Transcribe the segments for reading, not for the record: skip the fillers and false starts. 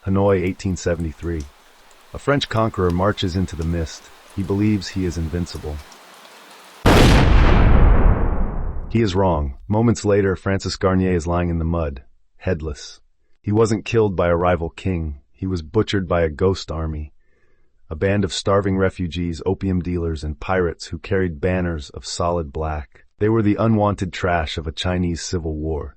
Hanoi, 1873. A French conqueror marches into the mist. He believes he is invincible. He is wrong. Moments later, Francis Garnier is lying in the mud, headless. He wasn't killed by a rival king. He was butchered by a ghost army. A band of starving refugees, opium dealers, and pirates who carried banners of solid black. They were the unwanted trash of a Chinese civil war.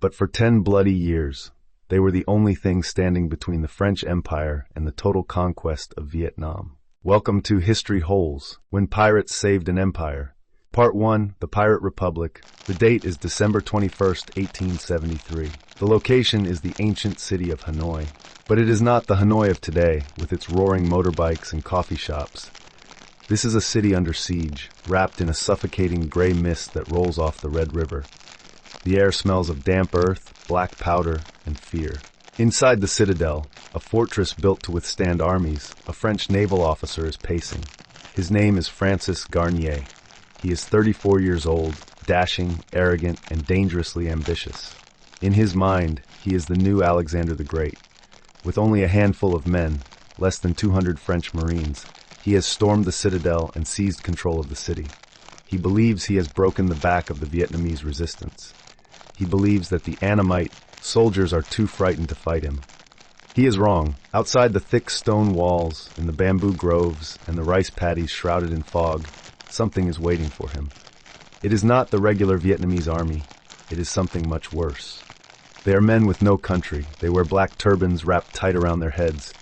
But for 10 bloody years, they were the only thing standing between the French Empire and the total conquest of Vietnam. Welcome to History Holes, When Pirates Saved an Empire. Part 1, The Pirate Republic. The date is December 21st, 1873. The location is the ancient city of Hanoi. But it is not the Hanoi of today, with its roaring motorbikes and coffee shops. This is a city under siege, wrapped in a suffocating gray mist that rolls off the Red River. The air smells of damp earth, black powder, and fear. Inside the citadel, a fortress built to withstand armies, a French naval officer is pacing. His name is Francis Garnier. He is 34 years old, dashing, arrogant, and dangerously ambitious. In his mind, he is the new Alexander the Great. With only a handful of men, less than 200 French Marines, he has stormed the citadel and seized control of the city. He believes he has broken the back of the Vietnamese resistance. He believes that the Annamite soldiers are too frightened to fight him. He is wrong. Outside the thick stone walls, in the bamboo groves, and the rice paddies shrouded in fog, something is waiting for him. It is not the regular Vietnamese army. It is something much worse. They are men with no country. They wear black turbans wrapped tight around their heads.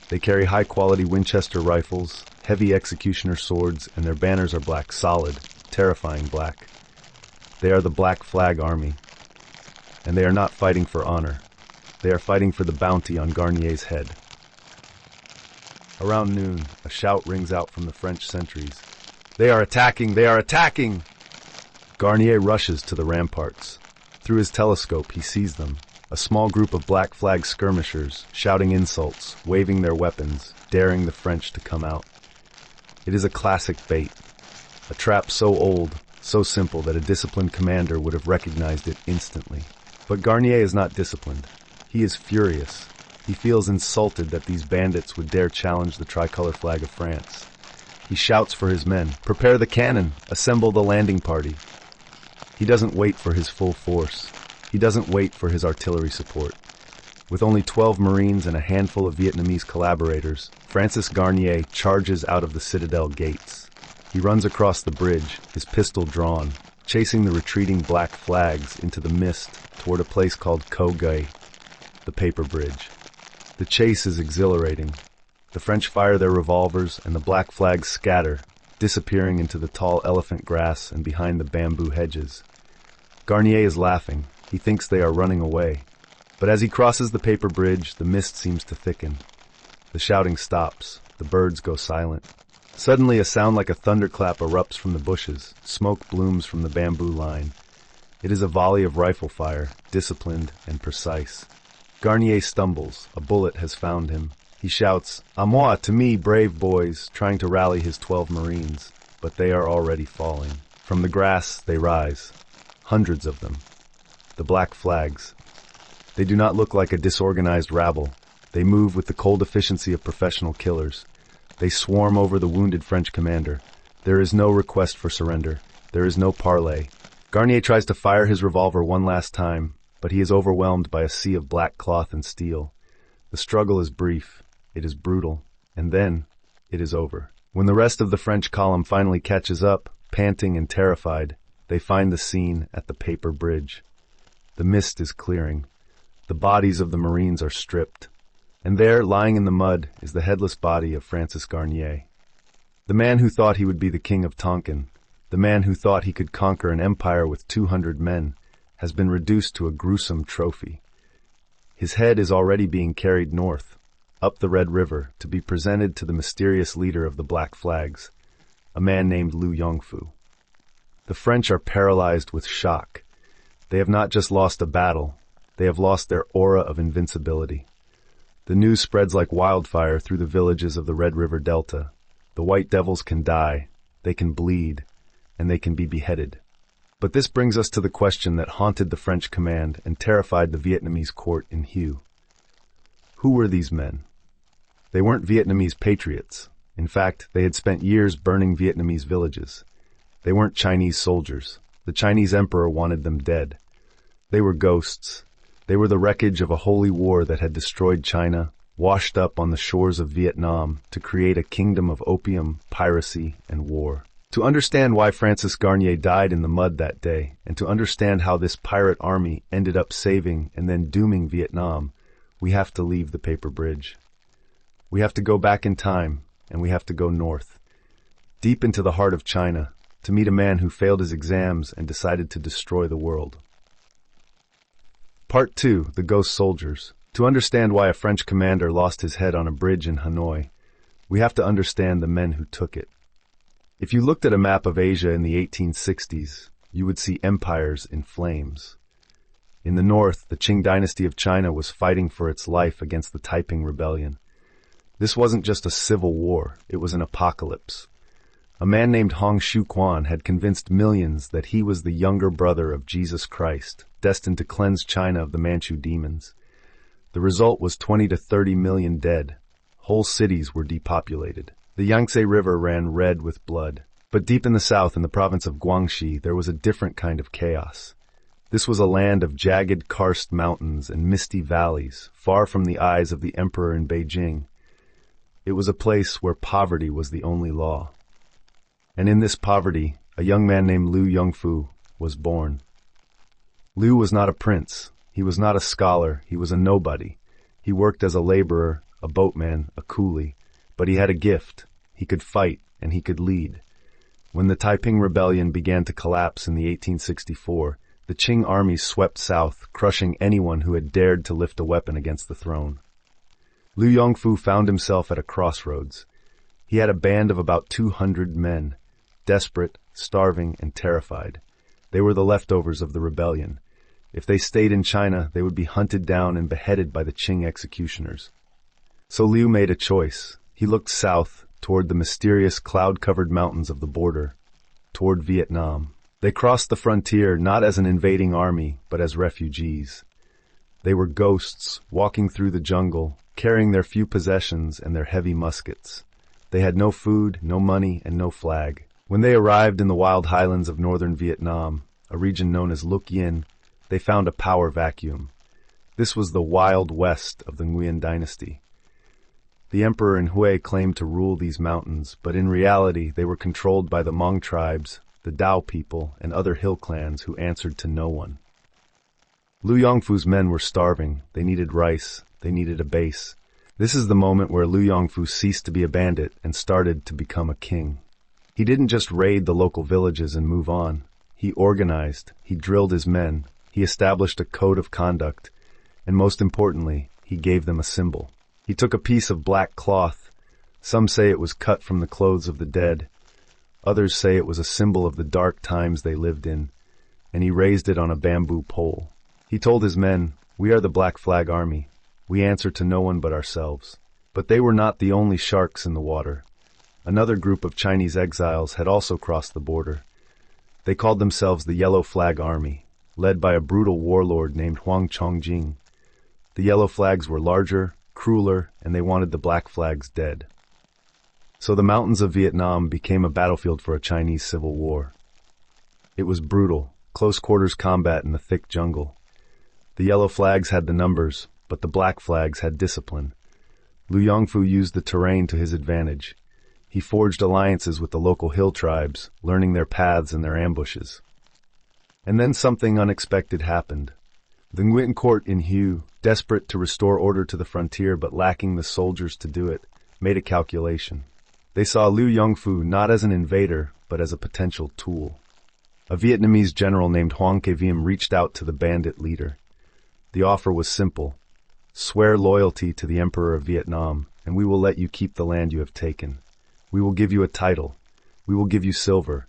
They carry high-quality Winchester rifles, heavy executioner swords, and their banners are black, solid, terrifying black. They are the Black Flag Army. And they are not fighting for honor. They are fighting for the bounty on Garnier's head. Around noon, a shout rings out from the French sentries. "They are attacking! They are attacking!" Garnier rushes to the ramparts. Through his telescope, he sees them, a small group of Black Flag skirmishers, shouting insults, waving their weapons, daring the French to come out. It is a classic bait, a trap so old, so simple that a disciplined commander would have recognized it instantly. But Garnier is not disciplined. He is furious. He feels insulted that these bandits would dare challenge the tricolor flag of France. He shouts for his men, "Prepare the cannon! Assemble the landing party!" He doesn't wait for his full force. He doesn't wait for his artillery support. With only 12 Marines and a handful of Vietnamese collaborators, Francis Garnier charges out of the citadel gates. He runs across the bridge, his pistol drawn, chasing the retreating Black Flags into the mist toward a place called Carve, the paper bridge. The chase is exhilarating. The French fire their revolvers and the Black Flags scatter, disappearing into the tall elephant grass and behind the bamboo hedges. Garnier is laughing. He thinks they are running away. But as he crosses the paper bridge, the mist seems to thicken. The shouting stops. The birds go silent. Suddenly, a sound like a thunderclap erupts from the bushes. Smoke blooms from the bamboo line. It is a volley of rifle fire, disciplined and precise. Garnier stumbles. A bullet has found him. He shouts, "À moi, to me, brave boys," trying to rally his 12 Marines. But they are already falling. From the grass, they rise. Hundreds of them. The Black Flags. They do not look like a disorganized rabble. They move with the cold efficiency of professional killers. They swarm over the wounded French commander. There is no request for surrender. There is no parley. Garnier tries to fire his revolver one last time, but he is overwhelmed by a sea of black cloth and steel. The struggle is brief. It is brutal. And then, it is over. When the rest of the French column finally catches up, panting and terrified, they find the scene at the paper bridge. The mist is clearing. The bodies of the Marines are stripped. And there, lying in the mud, is the headless body of Francis Garnier. The man who thought he would be the king of Tonkin, the man who thought he could conquer an empire with 200 men, has been reduced to a gruesome trophy. His head is already being carried north, up the Red River, to be presented to the mysterious leader of the Black Flags, a man named Liu Yongfu. The French are paralyzed with shock. They have not just lost a battle, they have lost their aura of invincibility. The news spreads like wildfire through the villages of the Red River Delta. The white devils can die, they can bleed, and they can be beheaded. But this brings us to the question that haunted the French command and terrified the Vietnamese court in Hue. Who were these men? They weren't Vietnamese patriots. In fact, they had spent years burning Vietnamese villages. They weren't Chinese soldiers. The Chinese emperor wanted them dead. They were ghosts. They were the wreckage of a holy war that had destroyed China, washed up on the shores of Vietnam to create a kingdom of opium, piracy, and war. To understand why Francis Garnier died in the mud that day, and to understand how this pirate army ended up saving and then dooming Vietnam, we have to leave the paper bridge. We have to go back in time, and we have to go north, deep into the heart of China, to meet a man who failed his exams and decided to destroy the world. Part 2, The Ghost Soldiers. To understand why a French commander lost his head on a bridge in Hanoi, we have to understand the men who took it. If you looked at a map of Asia in the 1860s, you would see empires in flames. In the north, the Qing dynasty of China was fighting for its life against the Taiping Rebellion. This wasn't just a civil war, it was an apocalypse. A man named Hong Xiuquan had convinced millions that he was the younger brother of Jesus Christ, destined to cleanse China of the Manchu demons. The result was 20 to 30 million dead. Whole cities were depopulated. The Yangtze River ran red with blood. But deep in the south, in the province of Guangxi, there was a different kind of chaos. This was a land of jagged karst mountains and misty valleys, far from the eyes of the emperor in Beijing. It was a place where poverty was the only law. And in this poverty, a young man named Liu Yongfu was born. Liu was not a prince. He was not a scholar. He was a nobody. He worked as a laborer, a boatman, a coolie. But he had a gift. He could fight, and he could lead. When the Taiping Rebellion began to collapse in the 1864, the Qing army swept south, crushing anyone who had dared to lift a weapon against the throne. Liu Yongfu found himself at a crossroads. He had a band of about 200 men, desperate, starving, and terrified. They were the leftovers of the rebellion. If they stayed in China, they would be hunted down and beheaded by the Qing executioners. So Liu made a choice. He looked south, toward the mysterious cloud-covered mountains of the border, toward Vietnam. They crossed the frontier not as an invading army, but as refugees. They were ghosts, walking through the jungle, carrying their few possessions and their heavy muskets. They had no food, no money, and no flag. When they arrived in the wild highlands of northern Vietnam, a region known as Loc Yin, they found a power vacuum. This was the Wild West of the Nguyen dynasty. The emperor in Hue claimed to rule these mountains, but in reality they were controlled by the Hmong tribes, the Dao people, and other hill clans who answered to no one. Liu Yongfu's men were starving. They needed rice. They needed a base. This is the moment where Liu Yongfu ceased to be a bandit and started to become a king. He didn't just raid the local villages and move on. He organized. He drilled his men. He established a code of conduct. And most importantly, he gave them a symbol. He took a piece of black cloth. Some say it was cut from the clothes of the dead. Others say it was a symbol of the dark times they lived in, and he raised it on a bamboo pole. He told his men, "We are the Black Flag Army. We answer to no one but ourselves." But they were not the only sharks in the water. Another group of Chinese exiles had also crossed the border. They called themselves the Yellow Flag Army, led by a brutal warlord named Huang Chongjing. The yellow flags were larger, crueler, and they wanted the black flags dead. So the mountains of Vietnam became a battlefield for a Chinese civil war. It was brutal, close-quarters combat in the thick jungle. The yellow flags had the numbers, but the black flags had discipline. Liu Yongfu used the terrain to his advantage. He forged alliances with the local hill tribes, learning their paths and their ambushes. And then something unexpected happened. The Nguyen court in Hue, desperate to restore order to the frontier but lacking the soldiers to do it, made a calculation. They saw Liu Yongfu not as an invader, but as a potential tool. A Vietnamese general named Hoang Ke Viem reached out to the bandit leader. The offer was simple. Swear loyalty to the Emperor of Vietnam, and we will let you keep the land you have taken. We will give you a title. We will give you silver.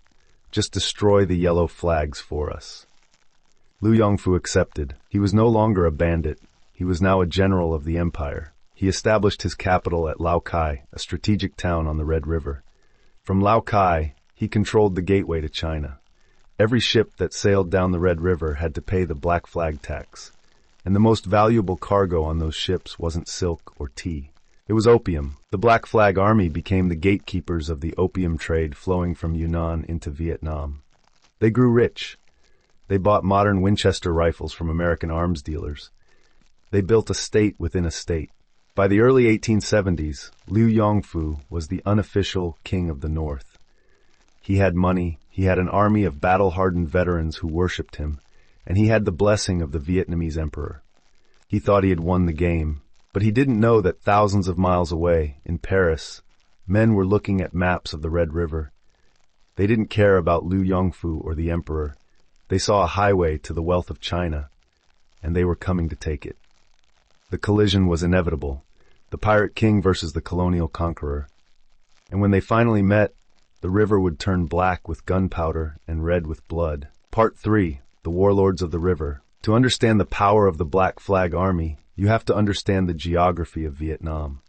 Just destroy the yellow flags for us. Liu Yongfu accepted. He was no longer a bandit. He was now a general of the empire. He established his capital at Lao Cai, a strategic town on the Red River. From Lao Cai, he controlled the gateway to China. Every ship that sailed down the Red River had to pay the black flag tax. And the most valuable cargo on those ships wasn't silk or tea. It was opium. The Black Flag Army became the gatekeepers of the opium trade flowing from Yunnan into Vietnam. They grew rich. They bought modern Winchester rifles from American arms dealers. They built a state within a state. By the early 1870s, Liu Yongfu was the unofficial king of the North. He had money, he had an army of battle-hardened veterans who worshipped him, and he had the blessing of the Vietnamese Emperor. He thought he had won the game, but he didn't know that thousands of miles away, in Paris, men were looking at maps of the Red River. They didn't care about Liu Yongfu or the Emperor. They saw a highway to the wealth of China, and they were coming to take it. The collision was inevitable, the pirate king versus the colonial conqueror. And when they finally met, the river would turn black with gunpowder and red with blood. Part 3. The Warlords of the River. To understand the power of the Black Flag Army, you have to understand the geography of Vietnam.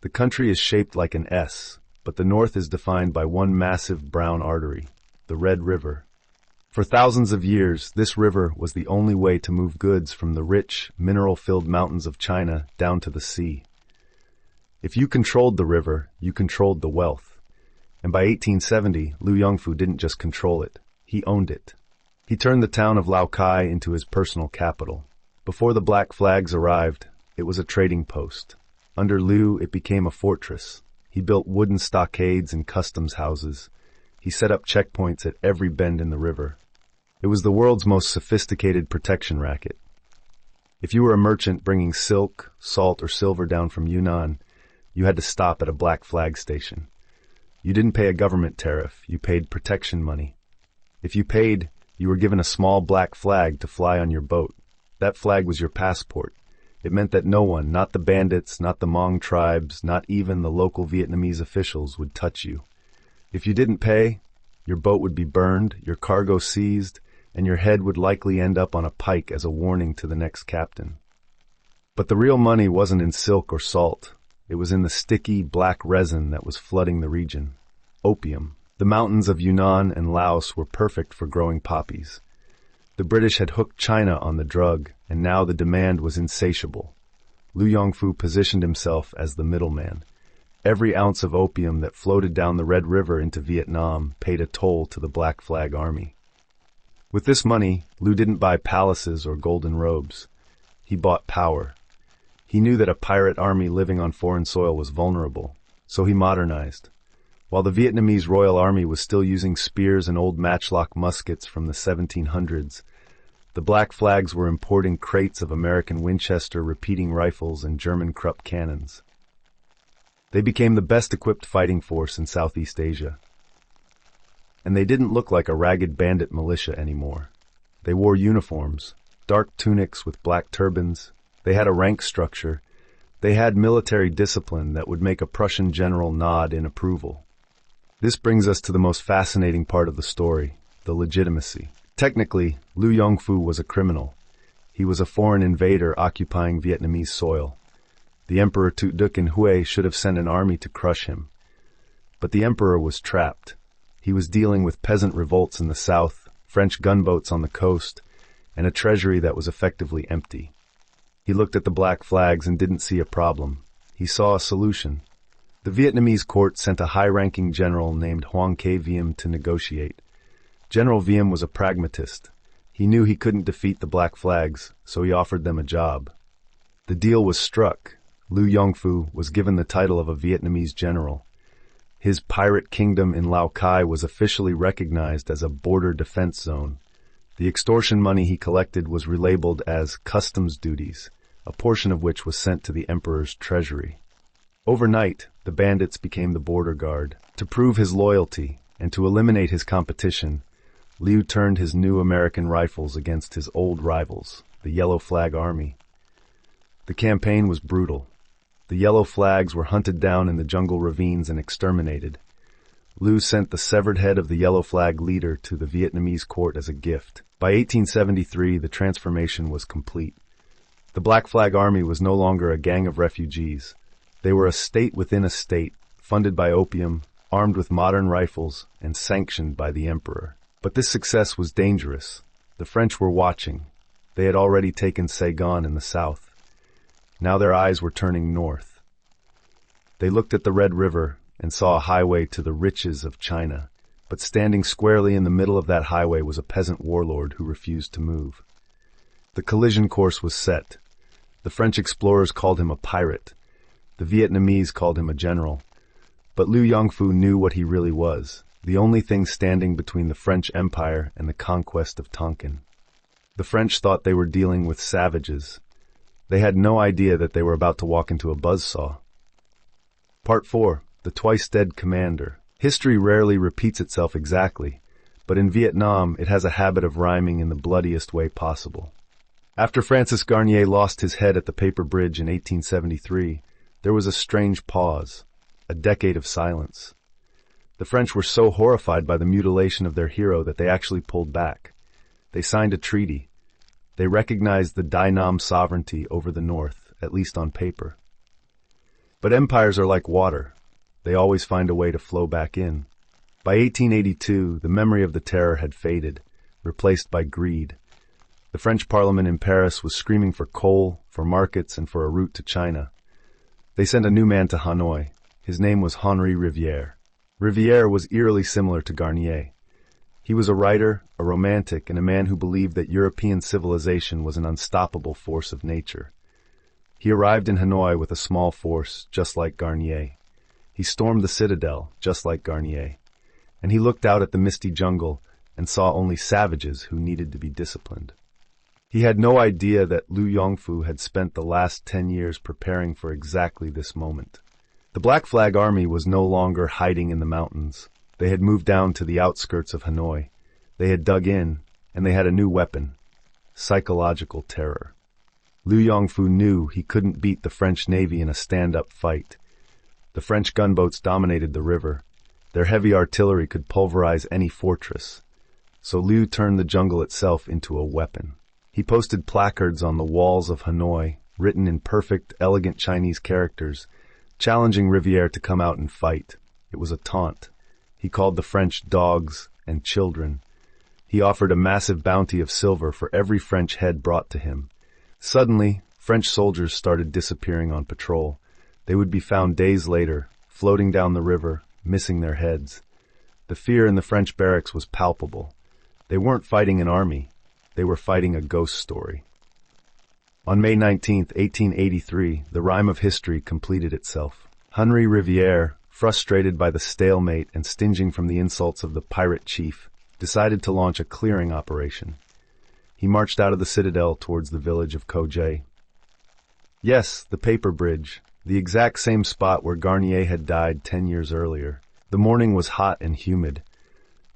The country is shaped like an S, but the north is defined by one massive brown artery, the Red River. For thousands of years, this river was the only way to move goods from the rich, mineral-filled mountains of China down to the sea. If you controlled the river, you controlled the wealth. And by 1870, Liu Yongfu didn't just control it, he owned it. He turned the town of Lao Cai into his personal capital. Before the Black Flags arrived, it was a trading post. Under Liu, it became a fortress. He built wooden stockades and customs houses. He set up checkpoints at every bend in the river. It was the world's most sophisticated protection racket. If you were a merchant bringing silk, salt, or silver down from Yunnan, you had to stop at a Black Flag station. You didn't pay a government tariff, you paid protection money. If you paid, you were given a small black flag to fly on your boat. That flag was your passport. It meant that no one, not the bandits, not the Hmong tribes, not even the local Vietnamese officials, would touch you. If you didn't pay, your boat would be burned, your cargo seized, and your head would likely end up on a pike as a warning to the next captain. But the real money wasn't in silk or salt. It was in the sticky, black resin that was flooding the region. Opium. The mountains of Yunnan and Laos were perfect for growing poppies. The British had hooked China on the drug, and now the demand was insatiable. Liu Yongfu positioned himself as the middleman. Every ounce of opium that floated down the Red River into Vietnam paid a toll to the Black Flag Army. With this money, Liu didn't buy palaces or golden robes. He bought power. He knew that a pirate army living on foreign soil was vulnerable, so he modernized. While the Vietnamese Royal Army was still using spears and old matchlock muskets from the 1700s, the Black Flags were importing crates of American Winchester repeating rifles and German Krupp cannons. They became the best-equipped fighting force in Southeast Asia. And they didn't look like a ragged bandit militia anymore. They wore uniforms, dark tunics with black turbans. They had a rank structure. They had military discipline that would make a Prussian general nod in approval. This brings us to the most fascinating part of the story, the legitimacy. Technically, Liu Yongfu was a criminal. He was a foreign invader occupying Vietnamese soil. The Emperor Tuc Duc and Hue should have sent an army to crush him. But the Emperor was trapped. He was dealing with peasant revolts in the south, French gunboats on the coast, and a treasury that was effectively empty. He looked at the Black Flags and didn't see a problem. He saw a solution. The Vietnamese court sent a high-ranking general named Hoang Ke Viem to negotiate. General Viem was a pragmatist. He knew he couldn't defeat the Black Flags, so he offered them a job. The deal was struck. Liu Yongfu was given the title of a Vietnamese general. His pirate kingdom in Lao Cai was officially recognized as a border defense zone. The extortion money he collected was relabeled as customs duties, a portion of which was sent to the emperor's treasury. Overnight, the bandits became the border guard. To prove his loyalty and to eliminate his competition, Liu turned his new American rifles against his old rivals, the Yellow Flag Army. The campaign was brutal. The Yellow Flags were hunted down in the jungle ravines and exterminated. Liu sent the severed head of the Yellow Flag leader to the Vietnamese court as a gift. By 1873, the transformation was complete. The Black Flag Army was no longer a gang of refugees. They were a state within a state, funded by opium, armed with modern rifles, and sanctioned by the emperor. But this success was dangerous. The French were watching. They had already taken Saigon in the south. Now their eyes were turning north. They looked at the Red River and saw a highway to the riches of China, but standing squarely in the middle of that highway was a peasant warlord who refused to move. The collision course was set. The French explorers called him a pirate. The Vietnamese called him a general. But Liu Yongfu knew what he really was, the only thing standing between the French Empire and the conquest of Tonkin. The French thought they were dealing with savages. They had no idea that they were about to walk into a buzzsaw. Part 4. The Twice-Dead Commander. History rarely repeats itself exactly, but in Vietnam it has a habit of rhyming in the bloodiest way possible. After Francis Garnier lost his head at the Paper Bridge in 1873, there was a strange pause, a decade of silence. The French were so horrified by the mutilation of their hero that they actually pulled back. They signed a treaty. They recognized the Dai Nam sovereignty over the North, at least on paper. But empires are like water. They always find a way to flow back in. By 1882, the memory of the terror had faded, replaced by greed. The French Parliament in Paris was screaming for coal, for markets, and for a route to China. They sent a new man to Hanoi. His name was Henri Rivière. Rivière was eerily similar to Garnier. He was a writer, a romantic, and a man who believed that European civilization was an unstoppable force of nature. He arrived in Hanoi with a small force, just like Garnier. He stormed the citadel, just like Garnier. And he looked out at the misty jungle and saw only savages who needed to be disciplined. He had no idea that Liu Yongfu had spent the last 10 years preparing for exactly this moment. The Black Flag Army was no longer hiding in the mountains. They had moved down to the outskirts of Hanoi. They had dug in, and they had a new weapon: psychological terror. Liu Yongfu knew he couldn't beat the French Navy in a stand-up fight. The French gunboats dominated the river. Their heavy artillery could pulverize any fortress. So Liu turned the jungle itself into a weapon. He posted placards on the walls of Hanoi, written in perfect, elegant Chinese characters, challenging Rivière to come out and fight. It was a taunt. He called the French dogs and children. He offered a massive bounty of silver for every French head brought to him. Suddenly, French soldiers started disappearing on patrol. They would be found days later, floating down the river, missing their heads. The fear in the French barracks was palpable. They weren't fighting an army. They were fighting a ghost story. On May 19, 1883, the rhyme of history completed itself. Henri Rivière, frustrated by the stalemate and stinging from the insults of the pirate chief, decided to launch a clearing operation. He marched out of the citadel towards the village of Kojay. Yes, the Paper Bridge, the exact same spot where Garnier had died 10 years earlier. The morning was hot and humid.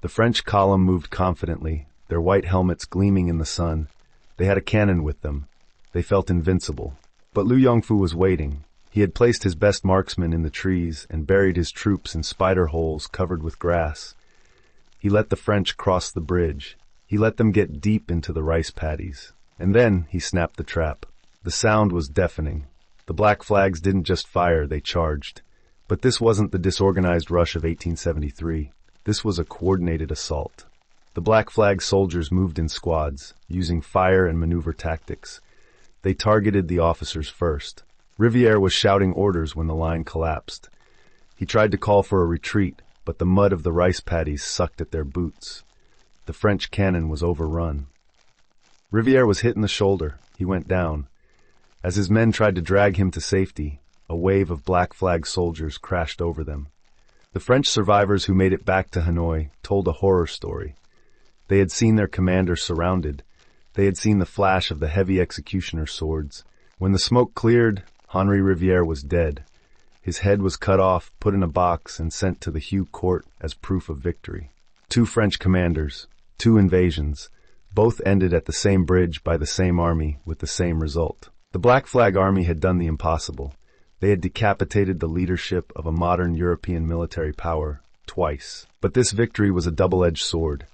The French column moved confidently, their white helmets gleaming in the sun. They had a cannon with them. They felt invincible. But Liu Yongfu was waiting. He had placed his best marksmen in the trees and buried his troops in spider holes covered with grass. He let the French cross the bridge. He let them get deep into the rice paddies. And then he snapped the trap. The sound was deafening. The black flags didn't just fire, they charged. But this wasn't the disorganized rush of 1873. This was a coordinated assault. The black flag soldiers moved in squads, using fire and maneuver tactics. They targeted the officers first. Rivière was shouting orders when the line collapsed. He tried to call for a retreat, but the mud of the rice paddies sucked at their boots. The French cannon was overrun. Rivière was hit in the shoulder. He went down. As his men tried to drag him to safety, a wave of black flag soldiers crashed over them. The French survivors who made it back to Hanoi told a horror story. They had seen their commander surrounded. They had seen the flash of the heavy executioner swords. When the smoke cleared, Henri Rivière was dead. His head was cut off, put in a box, and sent to the Hue Court as proof of victory. 2 French commanders, 2 invasions, both ended at the same bridge by the same army with the same result. The Black Flag Army had done the impossible. They had decapitated the leadership of a modern European military power twice. But this victory was a double-edged sword.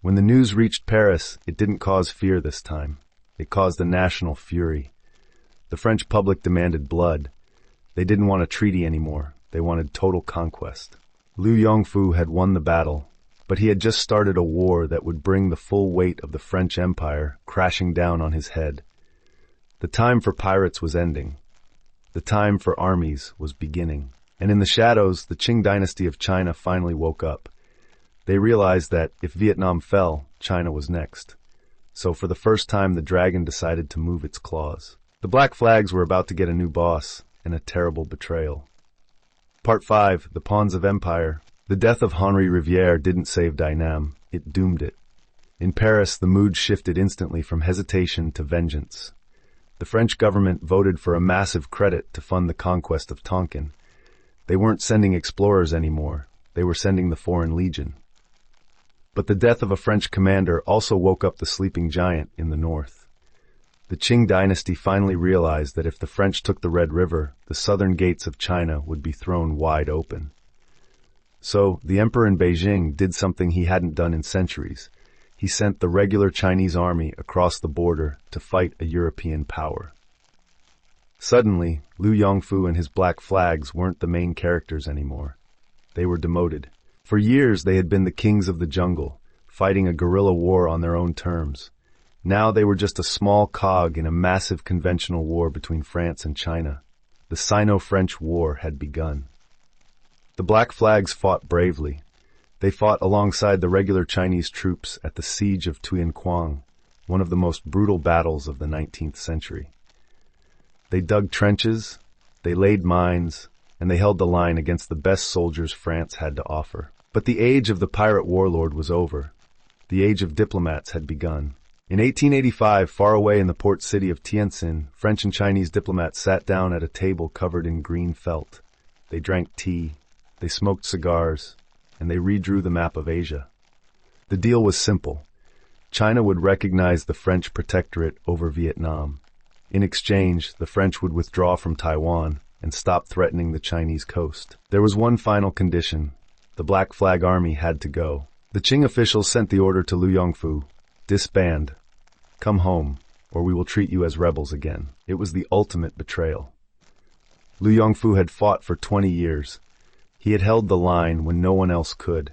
When the news reached Paris, it didn't cause fear this time. It caused a national fury. The French public demanded blood. They didn't want a treaty anymore. They wanted total conquest. Liu Yongfu had won the battle, but he had just started a war that would bring the full weight of the French Empire crashing down on his head. The time for pirates was ending. The time for armies was beginning. And in the shadows, the Qing dynasty of China finally woke up. They realized that if Vietnam fell, China was next. So for the first time, the dragon decided to move its claws. The Black Flags were about to get a new boss, and a terrible betrayal. Part 5, The Pawns of Empire. The death of Henri Rivière didn't save Dynam, it doomed it. In Paris, the mood shifted instantly from hesitation to vengeance. The French government voted for a massive credit to fund the conquest of Tonkin. They weren't sending explorers anymore, they were sending the Foreign Legion. But the death of a French commander also woke up the sleeping giant in the north. The Qing dynasty finally realized that if the French took the Red River, the southern gates of China would be thrown wide open. So, the emperor in Beijing did something he hadn't done in centuries. He sent the regular Chinese army across the border to fight a European power. Suddenly, Liu Yongfu and his Black Flags weren't the main characters anymore. They were demoted. For years they had been the kings of the jungle, fighting a guerrilla war on their own terms. Now they were just a small cog in a massive conventional war between France and China. The Sino-French War had begun. The Black Flags fought bravely. They fought alongside the regular Chinese troops at the siege of Tuyanquang, one of the most brutal battles of the 19th century. They dug trenches, they laid mines, and they held the line against the best soldiers France had to offer. But the age of the pirate warlord was over. The age of diplomats had begun. In 1885, far away in the port city of Tientsin, French and Chinese diplomats sat down at a table covered in green felt. They drank tea, they smoked cigars, and they redrew the map of Asia. The deal was simple. China would recognize the French protectorate over Vietnam. In exchange, the French would withdraw from Taiwan and stop threatening the Chinese coast. There was one final condition. The Black Flag Army had to go. The Qing officials sent the order to Liu Yongfu, disband. Come home, or we will treat you as rebels again. It was the ultimate betrayal. Liu Yongfu had fought for 20 years. He had held the line when no one else could.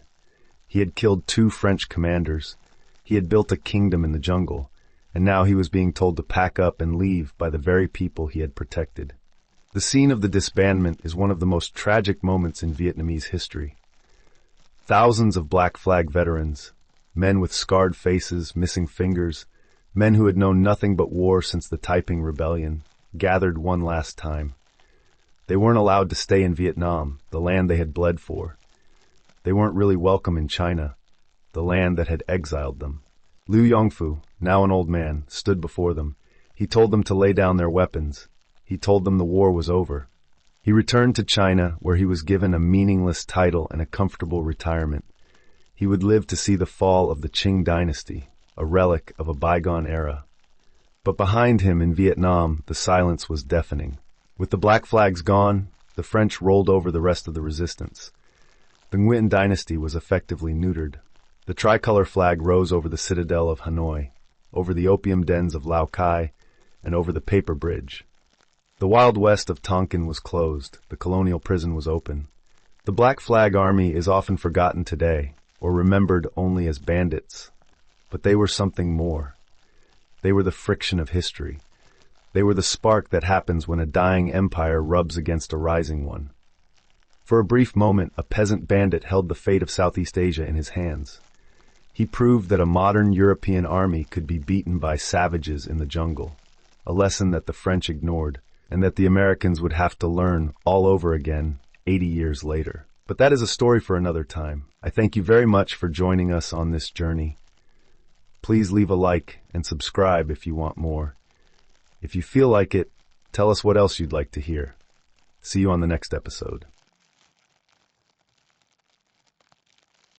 He had killed 2 French commanders. He had built a kingdom in the jungle, and now he was being told to pack up and leave by the very people he had protected. The scene of the disbandment is one of the most tragic moments in Vietnamese history. Thousands of Black Flag veterans, men with scarred faces, missing fingers, men who had known nothing but war since the Taiping Rebellion, gathered one last time. They weren't allowed to stay in Vietnam, the land they had bled for. They weren't really welcome in China, the land that had exiled them. Liu Yongfu, now an old man, stood before them. He told them to lay down their weapons. He told them the war was over. He returned to China, where he was given a meaningless title and a comfortable retirement. He would live to see the fall of the Qing dynasty, a relic of a bygone era. But behind him in Vietnam, the silence was deafening. With the Black Flags gone, the French rolled over the rest of the resistance. The Nguyen dynasty was effectively neutered. The tricolor flag rose over the citadel of Hanoi, over the opium dens of Lao Cai, and over the paper bridge. The Wild West of Tonkin was closed, the colonial prison was open. The Black Flag Army is often forgotten today, or remembered only as bandits. But they were something more. They were the friction of history. They were the spark that happens when a dying empire rubs against a rising one. For a brief moment, a peasant bandit held the fate of Southeast Asia in his hands. He proved that a modern European army could be beaten by savages in the jungle, a lesson that the French ignored, and that the Americans would have to learn all over again 80 years later. But that is a story for another time. I thank you very much for joining us on this journey. Please leave a like and subscribe if you want more. If you feel like it, tell us what else you'd like to hear. See you on the next episode.